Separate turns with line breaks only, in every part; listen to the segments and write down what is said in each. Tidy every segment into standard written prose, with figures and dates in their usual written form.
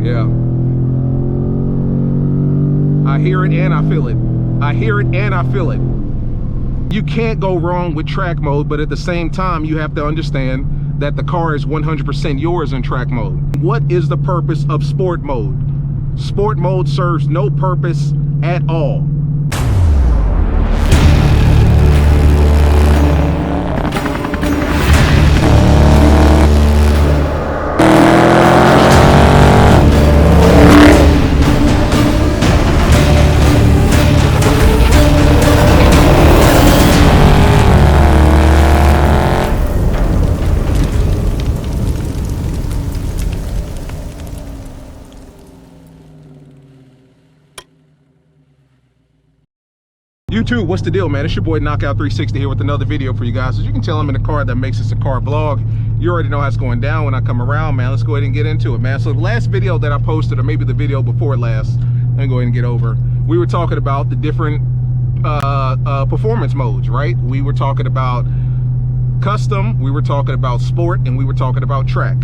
Yeah. I hear it and I feel it. I hear it and I feel it. You can't go wrong with track mode, but at the same time, you have to understand that the car is 100% yours in track mode. What is the purpose of sport mode? Sport mode serves no purpose at all. YouTube, what's the deal, man? It's your boy Knockout360 here with another video for you guys. As you can tell, I'm in a car that makes this a car vlog. You already know how it's going down when I come around, man. Let's go ahead and get into it, man. So the last video that I posted, or maybe the video before last, let me go ahead and get over. We were talking about the different performance modes, right? We were talking about custom, we were talking about sport, and we were talking about track.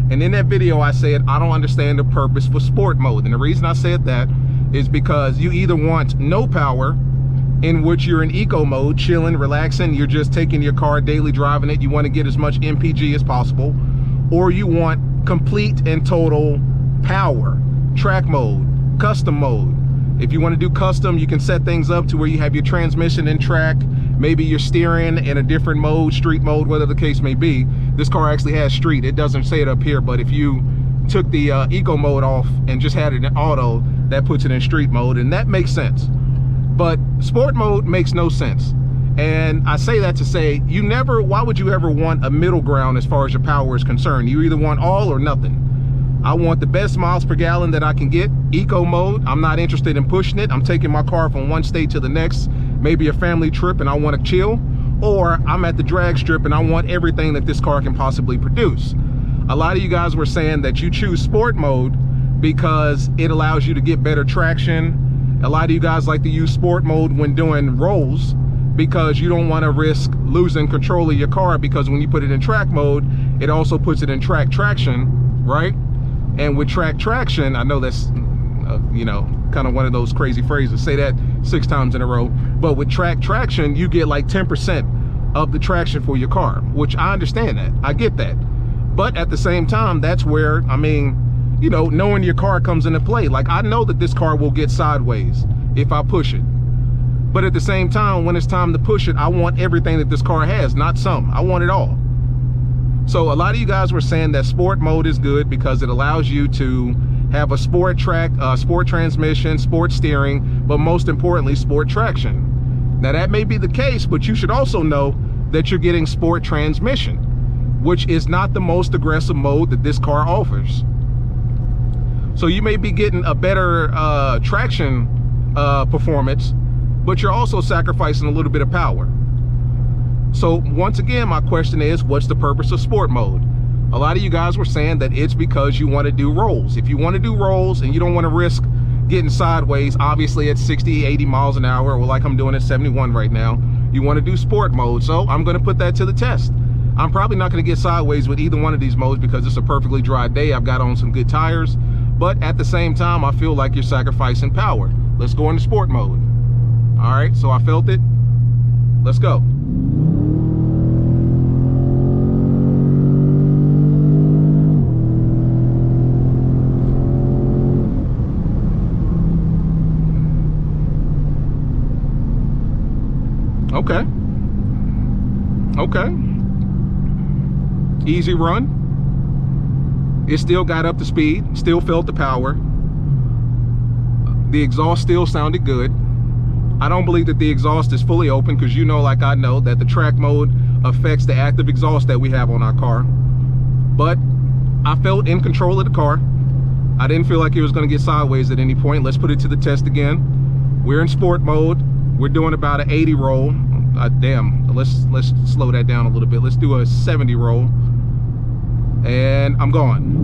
And in that video, I said, I don't understand the purpose for sport mode. And the reason I said that is because you either want no power, in which you're in eco mode, chilling, relaxing, you're just taking your car, daily driving it, you want to get as much MPG as possible, or you want complete and total power, track mode, custom mode. If you want to do custom, you can set things up to where you have your transmission in track, maybe you're steering in a different mode, street mode, whatever the case may be. This car actually has street. It doesn't say it up here, but if you took the eco mode off and just had it in auto, that puts it in street mode, and that makes sense. But sport mode makes no sense. And I say that to say, why would you ever want a middle ground as far as your power is concerned? You either want all or nothing. I want the best miles per gallon that I can get, eco mode. I'm not interested in pushing it. I'm taking my car from one state to the next, maybe a family trip, and I want to chill. Or I'm at the drag strip and I want everything that this car can possibly produce. A lot of you guys were saying that you choose sport mode because it allows you to get better traction. A lot of you guys like to use sport mode when doing rolls because you don't want to risk losing control of your car, because when you put it in track mode, it also puts it in track traction, right? And with track traction, I know that's, you know, kind of one of those crazy phrases, say that 6 times in a row, but with track traction, you get like 10% of the traction for your car, which I understand that, I get that. But at the same time, that's where, I mean, you know, knowing your car comes into play. Like, I know that this car will get sideways if I push it. But at the same time, when it's time to push it, I want everything that this car has, not some. I want it all. So a lot of you guys were saying that sport mode is good because it allows you to have a sport track, sport transmission, sport steering, but most importantly, sport traction. Now that may be the case, but you should also know that you're getting sport transmission, which is not the most aggressive mode that this car offers. So you may be getting a better traction performance, but you're also sacrificing a little bit of power. So once again, my question is, what's the purpose of sport mode? A lot of you guys were saying that it's because you want to do rolls. If you want to do rolls and you don't want to risk getting sideways, obviously at 60, 80 miles an hour, or like I'm doing at 71 right now, you want to do sport mode. So I'm going to put that to the test. I'm probably not going to get sideways with either one of these modes because it's a perfectly dry day. I've got on some good tires. But at the same time, I feel like you're sacrificing power. Let's go into sport mode. All right, so I felt it. Let's go. Okay. Okay. Easy run. It still got up to speed, still felt the power. The exhaust still sounded good. I don't believe that the exhaust is fully open because you know, like I know, that the track mode affects the active exhaust that we have on our car. But I felt in control of the car. I didn't feel like it was going to get sideways at any point. Let's put it to the test again. We're in sport mode. We're doing about an 80 roll. Damn, let's slow that down a little bit. Let's do a 70 roll. And I'm gone.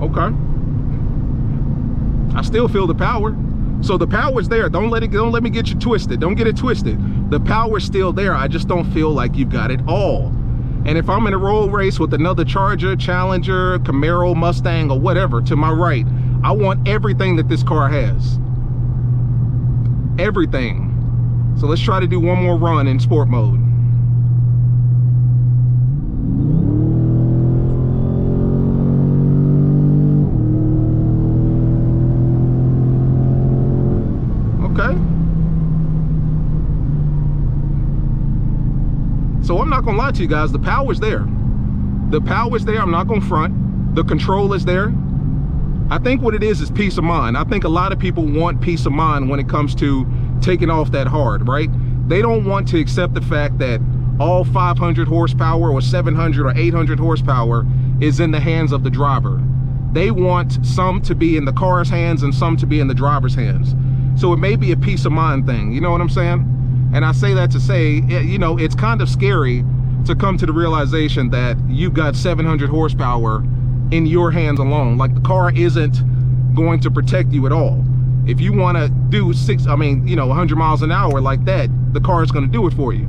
Okay. I still feel the power. So the power's there. Don't let me get you twisted. Don't get it twisted. The power's still there. I just don't feel like you've got it all. And if I'm in a road race with another Charger, Challenger, Camaro, Mustang, or whatever to my right, I want everything that this car has. Everything. So let's try to do one more run in sport mode. Okay. So I'm not gonna lie to you guys, the power's there. The power's there, I'm not gonna front. The control is there. I think what it is peace of mind. I think a lot of people want peace of mind when it comes to taking off that hard, right? They don't want to accept the fact that all 500 horsepower or 700 or 800 horsepower is in the hands of the driver. They want some to be in the car's hands and some to be in the driver's hands. So it may be a peace of mind thing, you know what I'm saying? And I say that to say, you know, it's kind of scary to come to the realization that you've got 700 horsepower in your hands alone. Like, the car isn't going to protect you at all. If you want to do 100 miles an hour like that, the car is going to do it for you.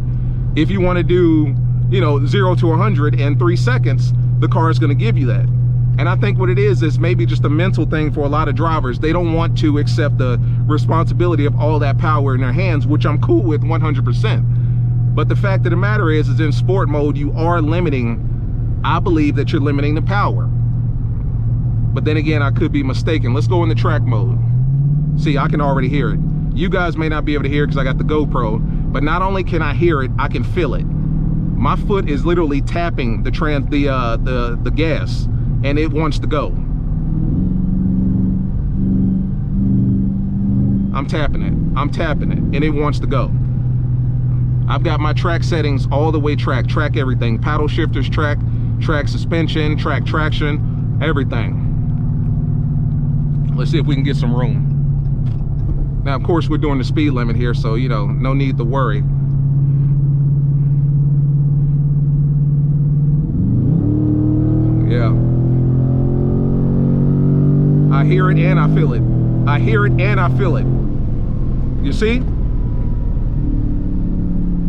If you want to do, 0 to 100 in 3 seconds, the car is going to give you that. And I think what it is maybe just a mental thing for a lot of drivers. They don't want to accept the responsibility of all that power in their hands, which I'm cool with 100%. But the fact of the matter is in sport mode, you are limiting, I believe that you're limiting the power. But then again, I could be mistaken. Let's go into track mode. See, I can already hear it. You guys may not be able to hear it because I got the GoPro, but not only can I hear it, I can feel it. My foot is literally tapping the gas, and it wants to go. I'm tapping it, and it wants to go. I've got my track settings all the way track everything. Paddle shifters track suspension, track traction, everything. Let's see if we can get some room. Now, of course, we're doing the speed limit here, so, no need to worry. Yeah. I hear it and I feel it. I hear it and I feel it. You see?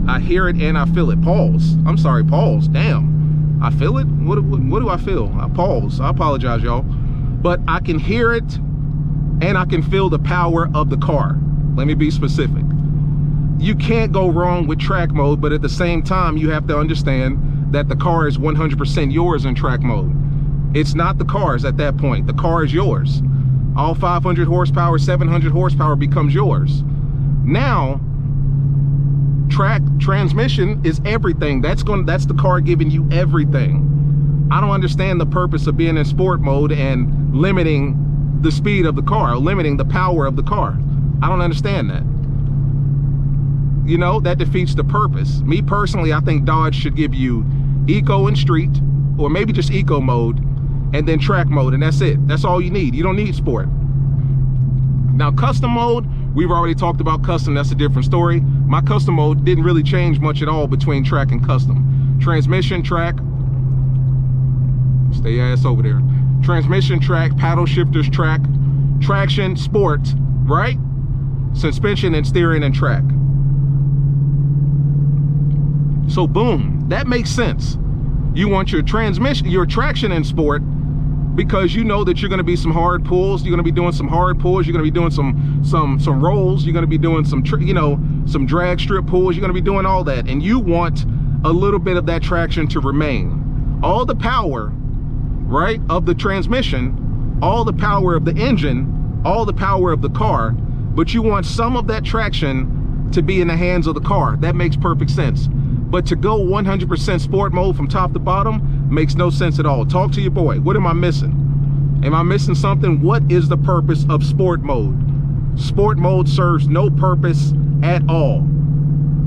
I hear it and I feel it. Pause. I'm sorry, pause. Damn. I feel it? What do I feel? I pause. I apologize, y'all. But I can hear it and I can feel the power of the car. Let me be specific. You can't go wrong with track mode, but at the same time, you have to understand that the car is 100% yours in track mode. It's not the car's at that point. The car is yours. All 500 horsepower, 700 horsepower becomes yours. Now, track transmission is everything. That's the car giving you everything. I don't understand the purpose of being in sport mode and limiting the speed of the car, or limiting the power of the car. I don't understand that. That defeats the purpose. Me personally, I think Dodge should give you eco and street, or maybe just eco mode, and then track mode, and that's it. That's all you need. You don't need sport. Now, custom mode, we've already talked about custom. That's a different story. My custom mode didn't really change much at all between track and custom. Transmission, track, stay your ass over there. Transmission, track, paddle shifters, track, traction, sport, right? Suspension and steering and track. So boom, that makes sense. You want your transmission, your traction in sport, because you know that you're going to be some hard pulls. You're going to be doing some hard pulls. You're going to be doing some rolls. You're going to be doing some some drag strip pulls. You're going to be doing all that, and you want a little bit of that traction to remain. All the power, right, of the transmission, all the power of the engine, all the power of the car, but you want some of that traction to be in the hands of the car. That makes perfect sense. But to go 100% sport mode from top to bottom makes no sense at all. Talk to your boy. What am I missing? Am I missing something? What is the purpose of sport mode? Sport mode serves no purpose at all.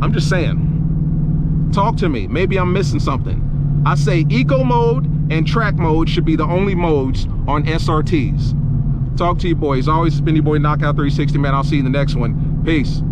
I'm just saying. Talk to me. Maybe I'm missing something. I say eco mode and track mode should be the only modes on SRTs. Talk to you boys. Always, it's been your boy Knockout 360, man. I'll see you in the next one. Peace.